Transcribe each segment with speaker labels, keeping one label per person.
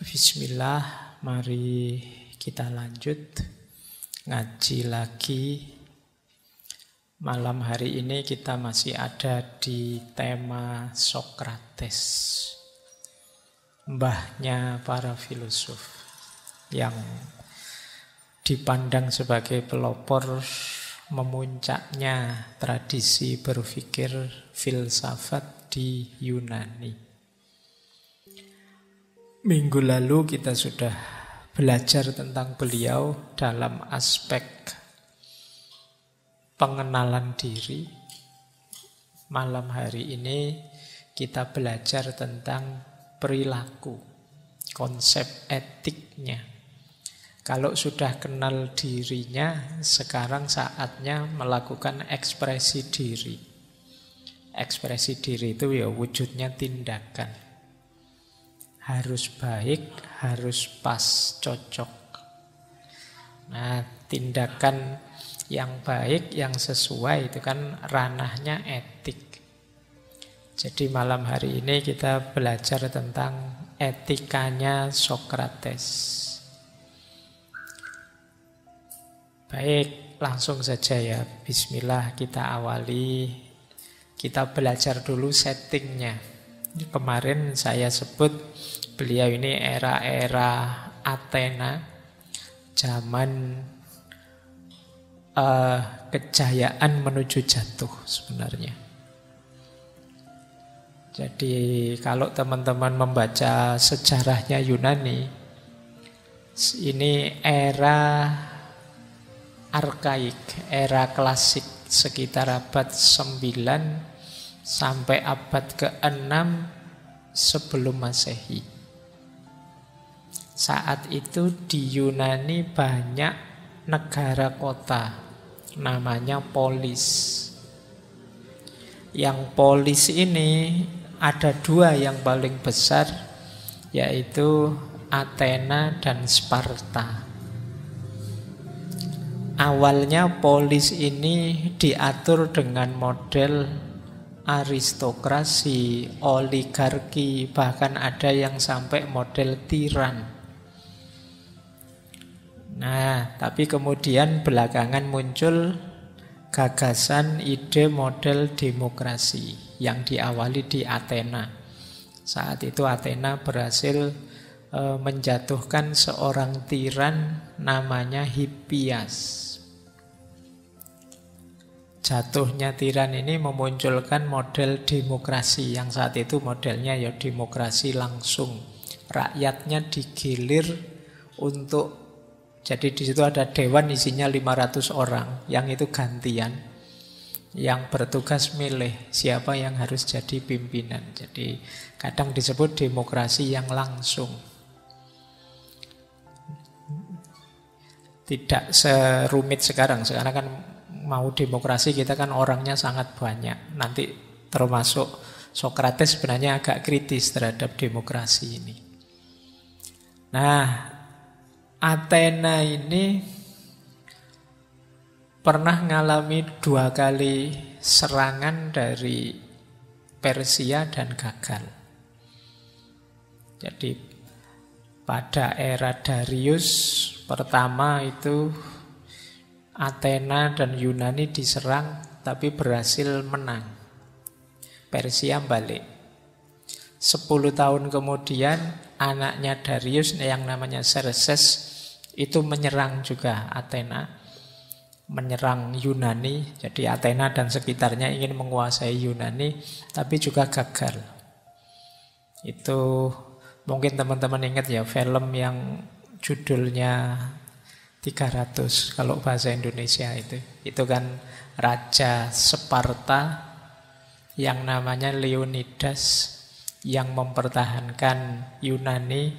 Speaker 1: Bismillah, mari kita lanjut ngaji lagi. Malam hari ini kita masih ada di tema Sokrates, mbahnya para filosof yang dipandang sebagai pelopor memuncaknya tradisi berpikir filsafat di Yunani. Minggu lalu kita sudah belajar tentang beliau dalam aspek pengenalan diri. Malam hari ini kita belajar tentang perilaku, konsep etiknya. Kalau sudah kenal dirinya, sekarang saatnya melakukan ekspresi diri. Ekspresi diri itu ya wujudnya tindakan. Harus baik, harus pas, cocok. Nah, tindakan yang baik, yang sesuai itu kan ranahnya etik. Jadi malam hari ini kita belajar tentang etikanya Sokrates. Baik, langsung saja ya. Bismillah kita awali. Kita belajar dulu settingnya. Kemarin saya sebut beliau ini era-era Athena, zaman kejayaan menuju jatuh sebenarnya. Jadi kalau teman-teman membaca sejarahnya Yunani, ini era arkaik, era klasik sekitar abad 9 sampai abad ke-6 sebelum Masehi. Saat itu di Yunani banyak negara kota, namanya polis. Yang polis ini ada dua yang paling besar, yaitu Athena dan Sparta. Awalnya polis ini diatur dengan model aristokrasi, oligarki, bahkan ada yang sampai model tiran. Nah, tapi kemudian belakangan muncul gagasan ide model demokrasi yang diawali di Athena. Saat itu Athena berhasil menjatuhkan seorang tiran namanya Hippias. Jatuhnya tiran ini memunculkan model demokrasi yang saat itu modelnya ya demokrasi langsung. Rakyatnya digilir untuk, jadi di situ ada dewan isinya 500 orang yang itu gantian, yang bertugas milih siapa yang harus jadi pimpinan. Jadi kadang disebut demokrasi yang langsung. Tidak serumit sekarang. Sekarang kan mau demokrasi kita kan orangnya sangat banyak. Nanti termasuk Sokrates sebenarnya agak kritis terhadap demokrasi ini. Nah, Athena ini pernah mengalami 2 kali serangan dari Persia dan gagal. Jadi pada era Darius pertama itu Athena dan Yunani diserang tapi berhasil menang. Persia balik. 10 tahun kemudian anaknya Darius yang namanya Xerxes itu menyerang juga Athena, menyerang Yunani. Jadi Athena dan sekitarnya ingin menguasai Yunani tapi juga gagal. Itu mungkin teman-teman ingat ya film yang judulnya 300 kalau bahasa Indonesia itu kan Raja Sparta yang namanya Leonidas yang mempertahankan Yunani,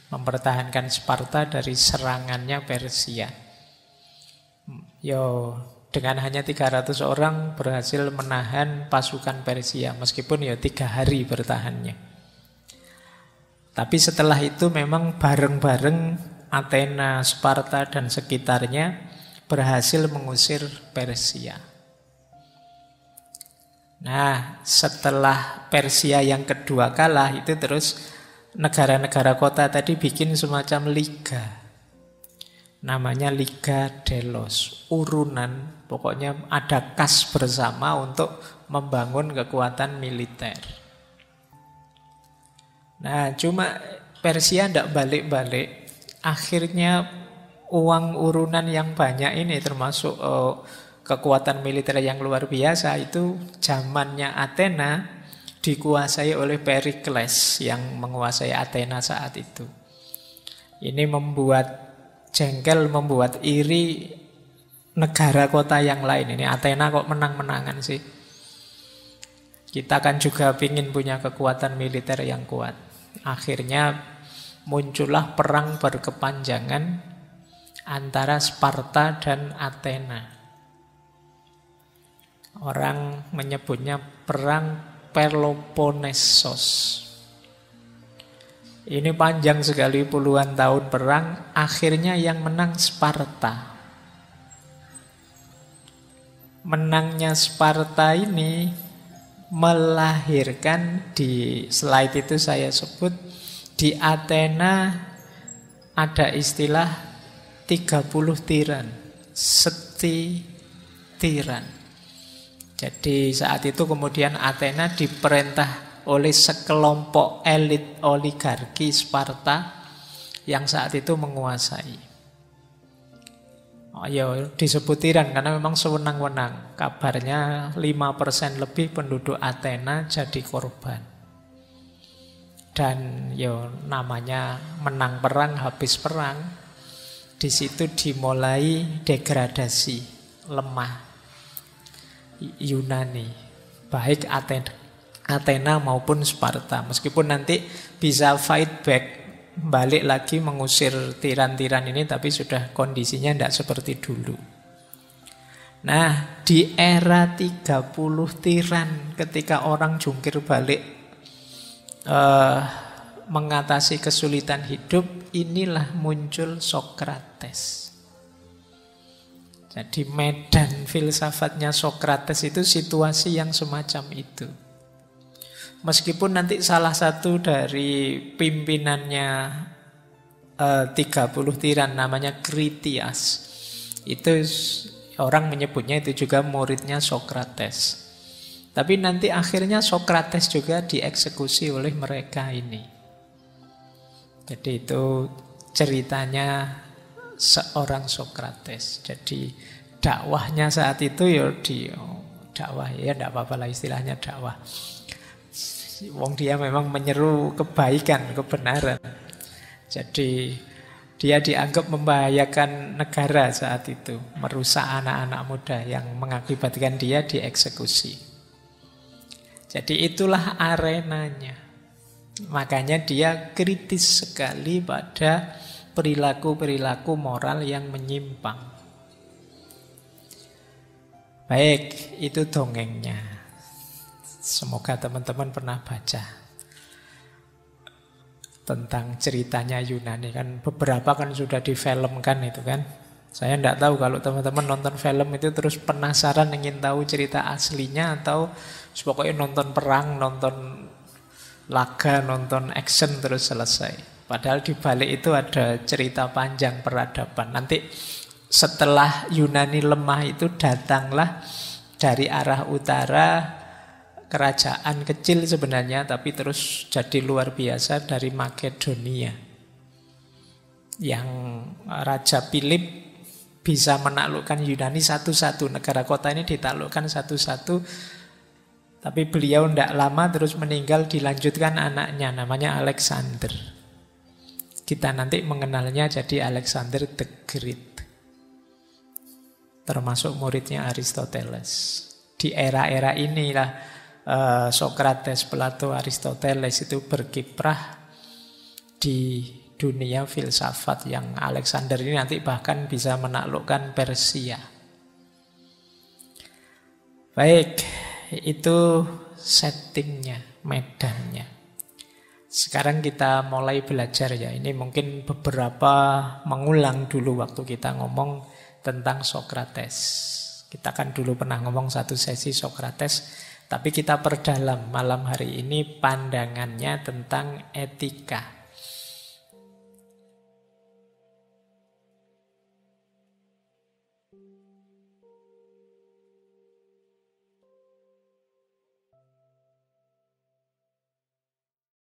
Speaker 1: mempertahankan Sparta dari serangannya Persia. Dengan hanya 300 orang berhasil menahan pasukan Persia meskipun 3 hari bertahannya. Tapi setelah itu memang bareng-bareng Athena, Sparta, dan sekitarnya berhasil mengusir Persia. Nah, setelah Persia yang kedua kalah, itu terus negara-negara kota tadi bikin semacam liga. Namanya Liga Delos. Urunan, pokoknya ada kas bersama untuk membangun kekuatan militer. Nah, cuma Persia tidak balik-balik. Akhirnya uang urunan yang banyak ini termasuk kekuatan militer yang luar biasa itu zamannya Athena dikuasai oleh Perikles yang menguasai Athena saat itu. Ini membuat jengkel, membuat iri negara kota yang lain. Ini Athena kok menang-menangan sih. Kita kan juga ingin punya kekuatan militer yang kuat. Akhirnya muncullah perang berkepanjangan antara Sparta dan Athena. Orang menyebutnya perang Peloponnesos. Ini panjang sekali, puluhan tahun perang. Akhirnya yang menang Sparta. Menangnya Sparta ini melahirkan, di slide itu saya sebut, di Athena ada istilah 30 tiran, seti tiran. Jadi saat itu kemudian Athena diperintah oleh sekelompok elit oligarki Sparta yang saat itu menguasai. Oh ya, disebut tiran karena memang sewenang-wenang. Kabarnya 5% lebih penduduk Athena jadi korban. Dan ya namanya menang perang, habis perang, di situ dimulai degradasi, lemah Yunani, baik Athena maupun Sparta. Meskipun nanti bisa fight back, balik lagi mengusir tiran-tiran ini, tapi sudah kondisinya tidak seperti dulu. Nah, di era 30 tiran, ketika orang jungkir balik mengatasi kesulitan hidup, inilah muncul Sokrates. Jadi medan filsafatnya Sokrates itu situasi yang semacam itu. Meskipun nanti salah satu dari pimpinannya 30 tiran namanya Critias, itu orang menyebutnya itu juga muridnya Sokrates. Tapi nanti akhirnya Sokrates juga dieksekusi oleh mereka ini. Jadi itu ceritanya seorang Sokrates. Jadi dakwahnya saat itu ya dakwah, ya tidak apa-apa lah istilahnya dakwah. Wong dia memang menyeru kebaikan, kebenaran. Jadi dia dianggap membahayakan negara saat itu, merusak anak-anak muda yang mengakibatkan dia dieksekusi. Jadi itulah arenanya. Makanya dia kritis sekali pada perilaku-perilaku moral yang menyimpang. Baik, itu dongengnya. Semoga teman-teman pernah baca tentang ceritanya Yunani. Kan beberapa kan sudah difilmkan itu kan. Saya tidak tahu kalau teman-teman nonton film itu terus penasaran ingin tahu cerita aslinya, atau pokoknya nonton perang, nonton laga, nonton action terus selesai. Padahal di balik itu ada cerita panjang peradaban. Nanti setelah Yunani lemah itu datanglah dari arah utara kerajaan kecil sebenarnya, tapi terus jadi luar biasa dari Makedonia. Yang Raja Philip bisa menaklukkan Yunani satu-satu. Negara kota ini ditaklukkan satu-satu. Tapi beliau tidak lama terus meninggal, dilanjutkan anaknya namanya Alexander. Kita nanti mengenalnya jadi Alexander the Great. Termasuk muridnya Aristoteles. Di era-era inilah Sokrates, Plato, Aristoteles itu berkiprah di dunia filsafat, yang Alexander ini nanti bahkan bisa menaklukkan Persia. Baik, itu settingnya, medannya. Sekarang kita mulai belajar ya. Ini mungkin beberapa mengulang dulu waktu kita ngomong tentang Sokrates. Kita kan dulu pernah ngomong satu sesi Sokrates. Tapi kita perdalam malam hari ini pandangannya tentang etika.